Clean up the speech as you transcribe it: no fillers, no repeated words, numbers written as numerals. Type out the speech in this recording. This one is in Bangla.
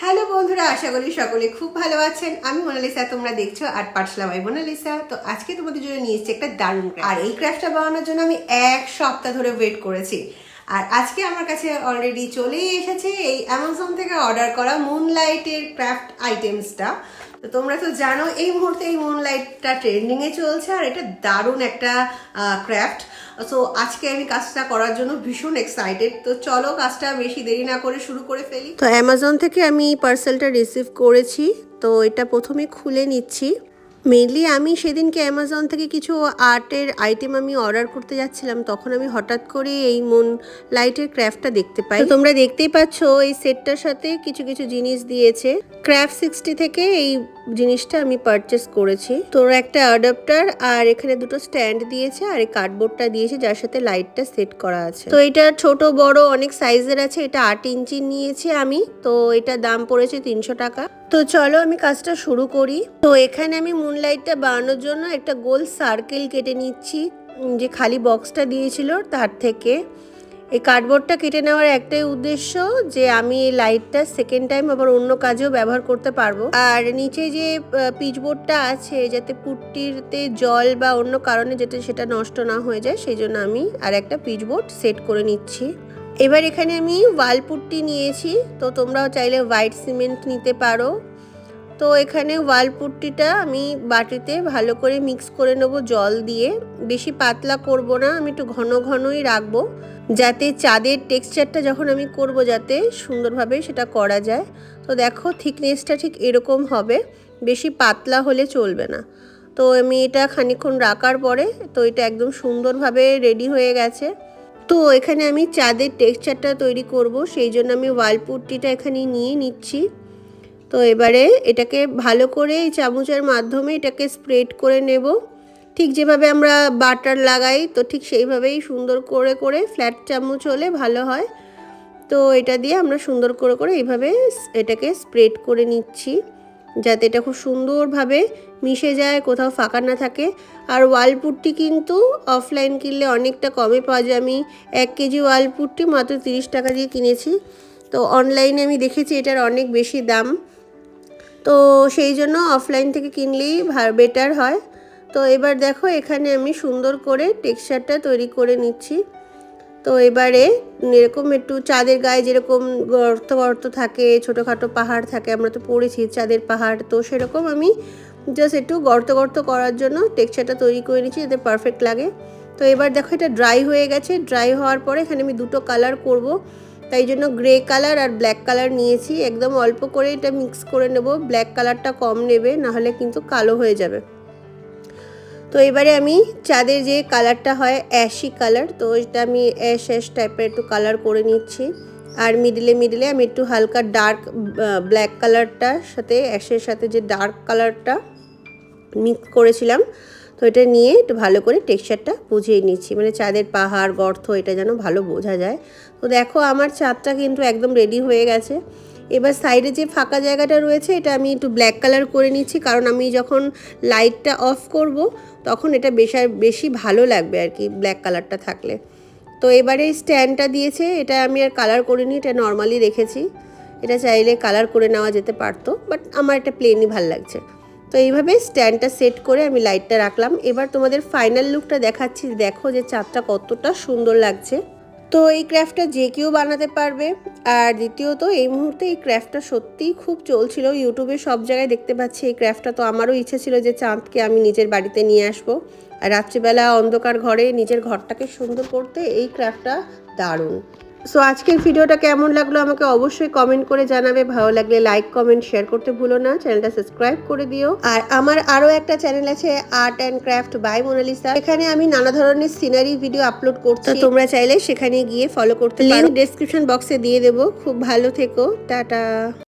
হ্যালো বন্ধুরা, আশা করি সকলে খুব ভালো আছেন। আমি মোনালিসা, তোমরা দেখছো আর্ট পাঠশালা বাই মোনালিসা। তো আজকে তোমাদের জন্য নিয়ে এসেছি একটা দারুণ ক্রাফট। আর এই ক্রাফটটা বানানোর জন্য আমি 1 সপ্তাহ ধরে ওয়েট করেছি। আর আজকে আমার কাছে অলরেডি চলেই এসেছে এই অ্যামাজন থেকে অর্ডার করা মুনলাইটের ক্রাফট আইটেমসটা। তো তোমরা তো জানো এই মুহূর্তে এই মুনলাইটটা ট্রেন্ডিংয়ে চলছে, আর এটা দারুণ একটা ক্রাফট। সো আজকে আমি কাজটা করার জন্য ভীষণ এক্সাইটেড। তো চলো কাজটা বেশি দেরি না করে শুরু করে ফেলি। তো অ্যামাজন থেকে আমি পার্সেলটা রিসিভ করেছি, তো এটা প্রথমে খুলে নিচ্ছি। মেনলি আমি সেদিনকে অ্যামাজন থেকে কিছু আর্টের আইটেম আমি অর্ডার করতে যাচ্ছিলাম, তখন আমি হঠাৎ করে এই মুন লাইটের ক্রাফটটা দেখতে পাই। তোমরা দেখতেই পাচ্ছ এই সেটটার সাথে কিছু কিছু জিনিস দিয়েছে। ক্রাফট 60 থেকে এই জিনিসটা আমি পারচেস করেছি। তোর একটা অ্যাডাপ্টার আর এখানে দুটো স্ট্যান্ড দিয়েছে, আর এই কার্ডবোর্ডটা দিয়েছে যার সাথে লাইটটা সেট করা আছে। তো এটা ছোট বড় অনেক সাইজের আছে। এটা 8 ইঞ্চি নিয়েছি আমি, তো এটা দাম পড়েছে 300 টাকা। তো চলো আমি কাজটা শুরু করি। তো এখানে আমি মুনলাইটটা বানানোর জন্য একটা গোল সার্কেল কেটে নিচ্ছি, যে খালি বক্সটা দিয়েছিল তার থেকে। এই কার্ডবোর্ডটা কেটে নেওয়ার একটাই উদ্দেশ্য যে আমি এই লাইটটা সেকেন্ড টাইম আবার অন্য কাজেও ব্যবহার করতে পারবো। আর নিচে যে পিচবোর্ডটা আছে, যাতে পুট্টিতে জল বা অন্য কারণে যাতে সেটা নষ্ট না হয়ে যায়, সেই জন্য আমি আর একটা পিচবোর্ড সেট করে নিচ্ছি। এবার এখানে আমি ওয়াল পুট্টি নিয়েছি, তো তোমরাও চাইলে হোয়াইট সিমেন্ট নিতে পারো। তো এখানে ওয়াল পুট্টিটা আমি বাটিতে ভালো করে মিক্স করে নেবো জল দিয়ে। বেশি পাতলা করব না, আমি একটু ঘন ঘনই রাখবো, যাতে চাঁদের টেক্সচারটা যখন আমি করব যাতে সুন্দরভাবে সেটা করা যায়। তো দেখো থিকনেসটা ঠিক এরকম হবে, বেশি পাতলা হলে চলবে না। তো আমি এটা খানিকক্ষণ রাখার পরে তো এটা একদম সুন্দরভাবে রেডি হয়ে গেছে। তো এখানে আমি চাঁদের টেক্সচারটা তৈরি করব, সেই জন্য আমি ওয়াল পুট্টিটা এখানে নিয়ে নিচ্ছি। তো এবারে এটাকে ভালো করে এই চামচের মাধ্যমে এটাকে স্প্রেড করে নেব, ঠিক যেভাবে আমরা বাটার লাগাই, তো ঠিক সেইভাবেই সুন্দর করে করে ফ্ল্যাট চামচ হলে ভালো হয়। তো এটা দিয়ে আমরা সুন্দর করে করে এইভাবে এটাকে স্প্রেড করে নিচ্ছি, যাতে এটা খুব সুন্দরভাবে মিশে যায়, কোথাও ফাঁকা না থাকে। আর ওয়াল পুট্টি কিন্তু অফলাইন কিনলে অনেকটা কমে পাওয়া যায়। আমি 1 কেজি ওয়াল পুট্টি মাত্র 30 টাকা দিয়ে কিনেছি। তো অনলাইনে আমি দেখেছি এটার অনেক বেশি দাম, তো সেই জন্য অফলাইন থেকে কিনলেই বেটার হয়। তো এবার দেখো এখানে আমি সুন্দর করে টেক্সচারটা তৈরি করে নিচ্ছি। তো এবারে এরকম একটু চাঁদের গায়ে যেরকম গর্ত গর্ত থাকে, ছোটোখাটো পাহাড় থাকে, আমরা তো পড়েছি চাঁদের পাহাড়, তো সেরকম আমি জাস্ট একটু গর্ত গর্ত করার জন্য টেক্সচারটা তৈরি করে নিচ্ছি যাতে পারফেক্ট লাগে। তো এবার দেখো এটা ড্রাই হয়ে গেছে। ড্রাই হওয়ার পরে এখানে আমি দুটো কালার করব, তাই জন্য গ্রে কালার আর ব্ল্যাক কালার নিয়েছি। একদম অল্প করে এটা মিক্স করে নেব, ব্ল্যাক কালারটা কম নেবে, নাহলে কিন্তু কালো হয়ে যাবে। তো এবারে আমি চাঁদের যে কালারটা হয় অ্যাশি কালার, তো এটা আমি অ্যাশ অ্যাশ টাইপের একটু কালার করে নিচ্ছি। আর মিডিলে মিডিলে আমি একটু হালকা ডার্ক ব্ল্যাক কালারটার সাথে অ্যাশের সাথে যে ডার্ক কালারটা মিক্স করেছিলাম, তো এটা নিয়ে একটু ভালো করে টেক্সচারটা বুঝিয়ে নিচ্ছি, মানে চাঁদের পাহাড় গর্ত এটা যেন ভালো বোঝা যায়। তো দেখো আমার চাঁদটা কিন্তু একদম রেডি হয়ে গেছে। এবার সাইডে যে ফাঁকা জায়গাটা রয়েছে এটা আমি একটু ব্ল্যাক কালার করে নিচ্ছি, কারণ আমি যখন লাইটটা অফ করব তখন এটা বেশি ভালো লাগবে আর কি ব্ল্যাক কালারটা থাকলে। তো এবারে স্ট্যান্ডটা দিয়েছে, এটা আমি আর কালার করিনি, এটা নর্মালি রেখেছি। এটা চাইলে কালার করে নেওয়া যেতে পারতো, বাট আমার এটা প্লেনই ভালো লাগছে। তো এইভাবে স্ট্যান্ডটা সেট করে আমি লাইটটা রাখলাম। এবার তোমাদের ফাইনাল লুকটা দেখাচ্ছি, দেখো যে চাঁদটা কতটা সুন্দর লাগছে। তো এই ক্রাফটটা যে কেউ বানাতে পারবে। আর দ্বিতীয়ত এই মুহূর্তে এই ক্রাফটটা সত্যিই খুব চলছিল, ইউটিউবে সব জায়গায় দেখতে পাচ্ছি এই ক্রাফটটা। তো আমারও ইচ্ছে ছিল যে চাঁদকে আমি নিজের বাড়িতে নিয়ে আসবো, আর রাত্রিবেলা অন্ধকার ঘরে নিজের ঘরটাকে সুন্দর করতে এই ক্রাফটটা দারুণ। সো আজকের ভিডিওটা কেমন লাগলো আমাকে অবশ্যই কমেন্ট করে জানাবে। ভালো লাগলে লাইক কমেন্ট শেয়ার করতে ভুলো না, চ্যানেলটা সাবস্ক্রাইব করে দিও। আর আমার আরও একটা চ্যানেল আছে art and craft by Monalisa, এখানে আমি নানা ধরনের সিনারি ভিডিও আপলোড করছি, তোমরা চাইলে সেখানে গিয়ে ফলো করতে পারো। লিংক ডেসক্রিপশন বক্সে দিয়ে দেবো। খুব ভালো থেকো, টাটা।